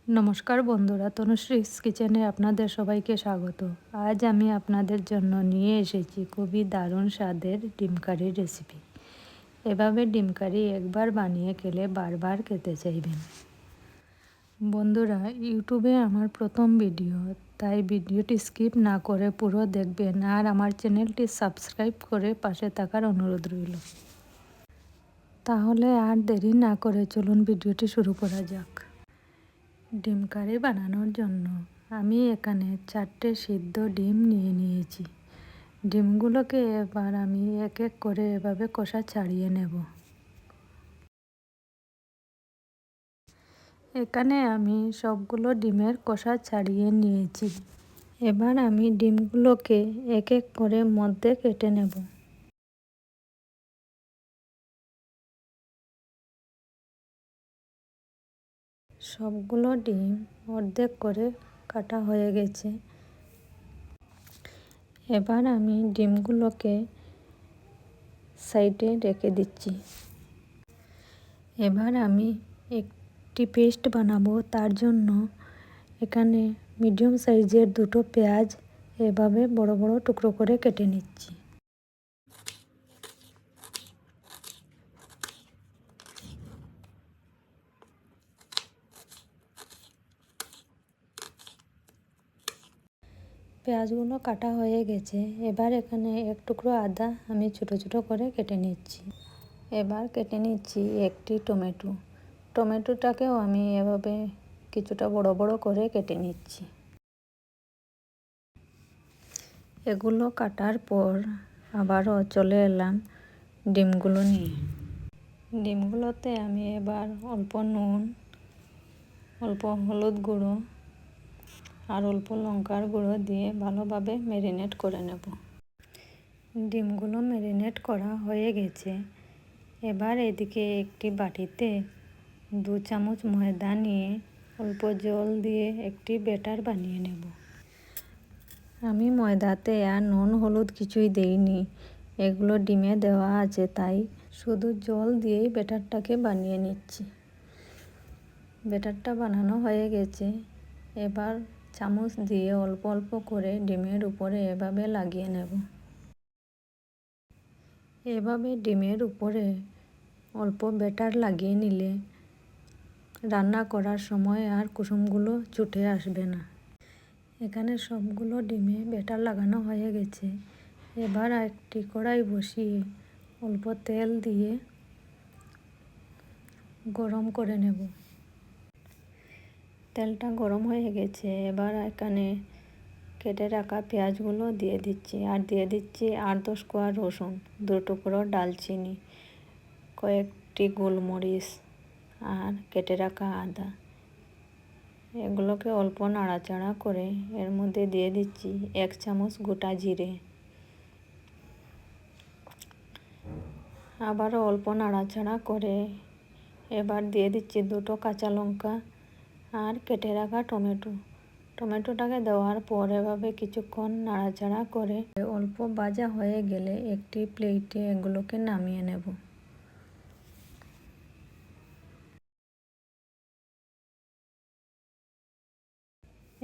নমস্কার বন্ধুরা, তনুশ্রীস কিচেনে আপনাদের সবাইকে স্বাগত। আজ আমি আপনাদের জন্য নিয়ে এসেছি খুবই দারুণ স্বাদের ডিম কারির রেসিপি। এভাবে ডিম কারি একবার বানিয়ে খেলে বারবার খেতে চাইবেন। বন্ধুরা, ইউটিউবে আমার প্রথম ভিডিও, তাই ভিডিওটি স্কিপ না করে পুরো দেখবেন আর আমার চ্যানেলটি সাবস্ক্রাইব করে পাশে থাকার অনুরোধ রইল। তাহলে আর দেরি না করে চলুন ভিডিওটি শুরু করা যাক। ডিম কারি বানানোর জন্য আমি এখানে 4টে সিদ্ধ ডিম নিয়ে নিয়েছি। ডিমগুলোকে এবার আমি এক এক করে এভাবে খোসা ছাড়িয়ে নেব। এখানে আমি সবগুলো ডিমের খোসা ছাড়িয়ে নিয়েছি। এবার আমি ডিমগুলোকে এক এক করে মধ্যে কেটে নেব। সবগুলো ডিম অর্ধেক করে কাটা হয়ে গেছে। এবার আমি ডিমগুলোকে সাইডে রেখে দিচ্ছি। এবার আমি একটি পেস্ট বানাবো। তার জন্য এখানে মিডিয়াম সাইজের 2টো পেঁয়াজ এভাবে বড় বড় টুকরো করে কেটে নিচ্ছি। পেঁয়াজগুলো কাটা হয়ে গেছে। এবার এখানে এক টুকরো আদা আমি ছোট ছোট করে কেটে নিচ্ছি। এবার কেটে নিচ্ছি একটি টমেটো। টমেটোটাকেও আমি এভাবে কিছুটা বড় বড় করে কেটে নিচ্ছি। এগুলো কাটার পর আবারও চলে এলাম ডিমগুলো নিয়ে। ডিমগুলোতে আমি এবার অল্প নুন, অল্প হলুদ গুঁড়ো আর অল্প লঙ্কার গুঁড়ো দিয়ে ভালোভাবে ম্যারিনেট করে নেব। ডিমগুলো ম্যারিনেট করা হয়ে গেছে। এবার এদিকে একটি বাটিতে 2 চামচ ময়দা নিয়ে অল্প জল দিয়ে একটি ব্যাটার বানিয়ে নেব। আমি ময়দাতে আর নুন হলুদ কিছুই দেইনি, এগুলো ডিমে দেওয়া আছে, তাই শুধু জল দিয়েই ব্যাটারটাকে বানিয়ে নিচ্ছি। ব্যাটারটা বানানো হয়ে গেছে। এবার চামচ দিয়ে অল্প অল্প করে ডিমের উপরে এভাবে লাগিয়ে নেব। এভাবে ডিমের উপরে অল্প ব্যাটার লাগিয়ে নিলে রান্না করার সময় আর কুসুমগুলো ছুটে আসবে না। এখানে সবগুলো ডিমে ব্যাটার লাগানো হয়ে গেছে। এবার একটি কড়াই বসিয়ে অল্প তেল দিয়ে গরম করে নেব। তেলটা গরম হয়ে গেছে। এবার এখানে কেটে রাখা পেঁয়াজগুলো দিয়ে দিচ্ছি আর দিয়ে দিচ্ছি 8-10 কোয়া রসুন, 2 টুকরো ডালচিনি, কয়েকটি গোলমরিচ আর কেটে রাখা আদা। এগুলোকে অল্প নাড়াচাড়া করে এর মধ্যে দিয়ে দিচ্ছি 1 চামচ গোটা জিরে। আবারও অল্প নাড়াচাড়া করে এবার দিয়ে দিচ্ছি 2টো কাঁচা লঙ্কা আর কেটে রাখা টমেটোটাকে দেওয়ার পর এভাবে কিছুক্ষণ নাড়াচাড়া করে অল্প ভাজা হয়ে গেলে একটি প্লেটে এগুলোকে নামিয়ে নেব।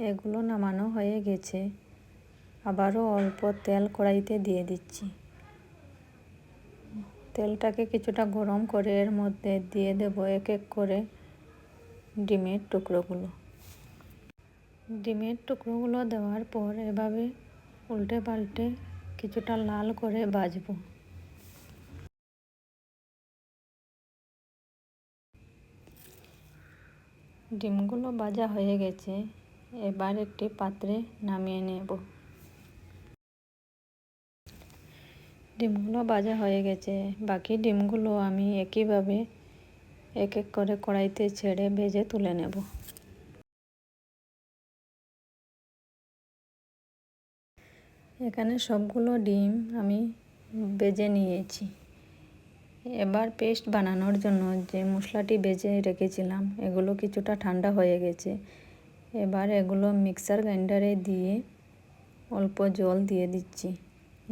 এগুলো নামানো হয়ে গেছে। আবারও অল্প তেল কড়াইতে দিয়ে দিচ্ছি। তেলটাকে কিছুটা গরম করে এর মধ্যে দিয়ে দেব এক এক করে ডিমের টুকরোগুলো। ডিমের টুকরোগুলো দেওয়ার পর এভাবে উল্টে পাল্টে কিছুটা লাল করে ভাজবো। ডিমগুলো ভাজা হয়ে গেছে। এবার একটি পাত্রে নামিয়ে নেব। ডিমগুলো ভাজা হয়ে গেছে। বাকি ডিমগুলো আমি একইভাবে এক এক করে কড়াইতে ছেড়ে ভেজে তুলে নেব। এখানে সবগুলো ডিম আমি ভেজে নিয়েছি। এবার পেস্ট বানানোর জন্য যে মশলাটি ভেজে রেখেছিলাম এগুলো কিছুটা ঠান্ডা হয়ে গেছে। এবার এগুলো মিক্সার গ্রাইন্ডারে দিয়ে অল্প জল দিয়ে দিচ্ছি,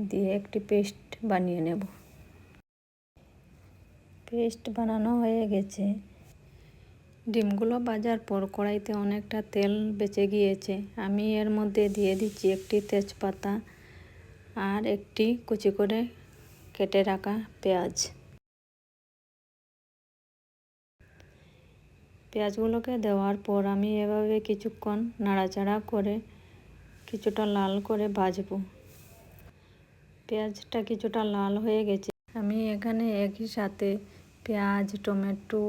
দিয়ে একটি পেস্ট বানিয়ে নেব। পেস্ট বানানো হয়ে গেছে। ডিমগুলো ভাজার পর কড়াইতে অনেকটা তেল বেঁচে গিয়েছে। আমি এর মধ্যে দিয়ে দিচ্ছি একটি তেজপাতা আর একটি কুচি করে কেটে রাখা পেঁয়াজ। পেঁয়াজগুলোকে দেওয়ার পর আমি এভাবে কিছুক্ষণ নাড়াচাড়া করে কিছুটা লাল করে ভাজবো। পেঁয়াজটা কিছুটা লাল হয়ে গেছে। আমি এখানে একই সাথে পেঁয়াজ, টমেটো,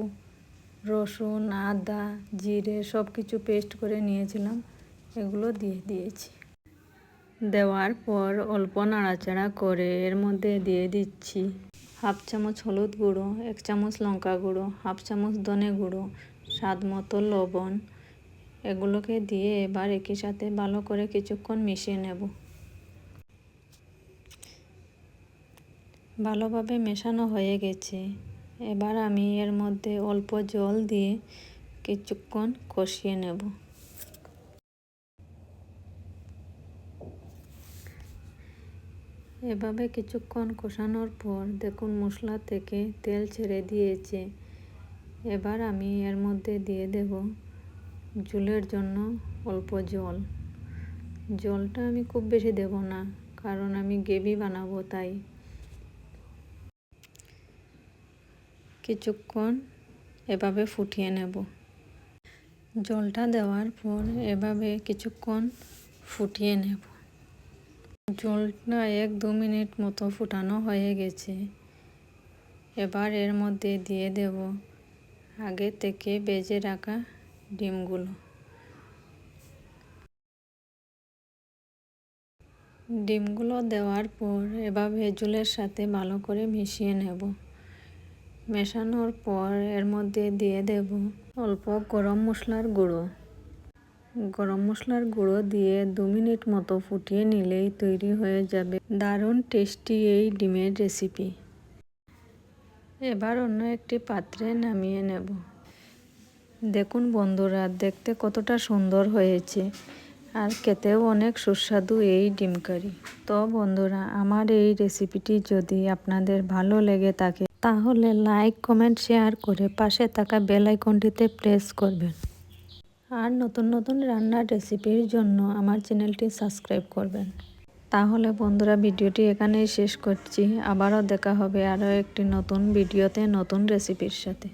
রসুন, আদা, জিরে সব কিছু পেস্ট করে নিয়েছিলাম, এগুলো দিয়ে দিয়েছি। দেওয়ার পর অল্প নাড়াচাড়া করে এর মধ্যে দিয়ে দিচ্ছি 1/2 চামচ হলুদ গুঁড়ো, 1 চামচ লঙ্কা গুঁড়ো, 1/2 চামচ ধনে গুঁড়ো, স্বাদ মতো লবণ। এগুলোকে দিয়ে এবার একই সাথে ভালো করে কিছুক্ষণ মিশিয়ে নেব। ভালোভাবে মেশানো হয়ে গেছে। এবার আমি এর মধ্যে অল্প জল দিয়ে কিছুক্ষণ কষিয়ে নেব। এভাবে কিছুক্ষণ কষানোর পর দেখুন মশলা থেকে তেল ছেড়ে দিয়েছে। এবার আমি এর মধ্যে দিয়ে দেব ঝোলের জন্য অল্প জল। জলটা আমি খুব বেশি দেব না, কারণ আমি গ্রেভি বানাবো তাই। কিছুক্ষণ এভাবে ফুটিয়ে নেব। জলটা দেওয়ার পর এভাবে কিছুক্ষণ ফুটিয়ে নেব। জলটা 1-2 মিনিট মতো ফুটানো হয়ে গেছে। এবার এর মধ্যে দিয়ে দেব আগে থেকে ভেজে রাখা ডিমগুলো। ডিমগুলো দেওয়ার পর এভাবে ঝোলের সাথে ভালো করে মিশিয়ে নেব। মেশানোর পর এর মধ্যে দিয়ে দেব অল্প গরম মশলার গুঁড়ো। গরম মশলার গুঁড়ো দিয়ে 2 মিনিট মতো ফুটিয়ে নিলেই তৈরি হয়ে যাবে দারুণ টেস্টি এই ডিমের রেসিপি। এবার অন্য একটি পাত্রে নামিয়ে নেব। দেখুন বন্ধুরা, দেখতে কতটা সুন্দর হয়েছে আর খেতেও অনেক সুস্বাদু এই ডিম কারি। তো বন্ধুরা, আমার এই রেসিপিটি যদি আপনাদের ভালো লেগে থাকে তাহলে লাইক, কমেন্ট, শেয়ার করে পাশে থাকা বেল আইকনটিতে প্রেস করবেন। আর নতুন নতুন রান্নার রেসিপির জন্য আমার চ্যানেলটি সাবস্ক্রাইব করবেন। তাহলে বন্ধুরা, ভিডিওটি এখানেই শেষ করছি। আবারও দেখা হবে আরও একটি নতুন ভিডিওতে নতুন রেসিপির সাথে।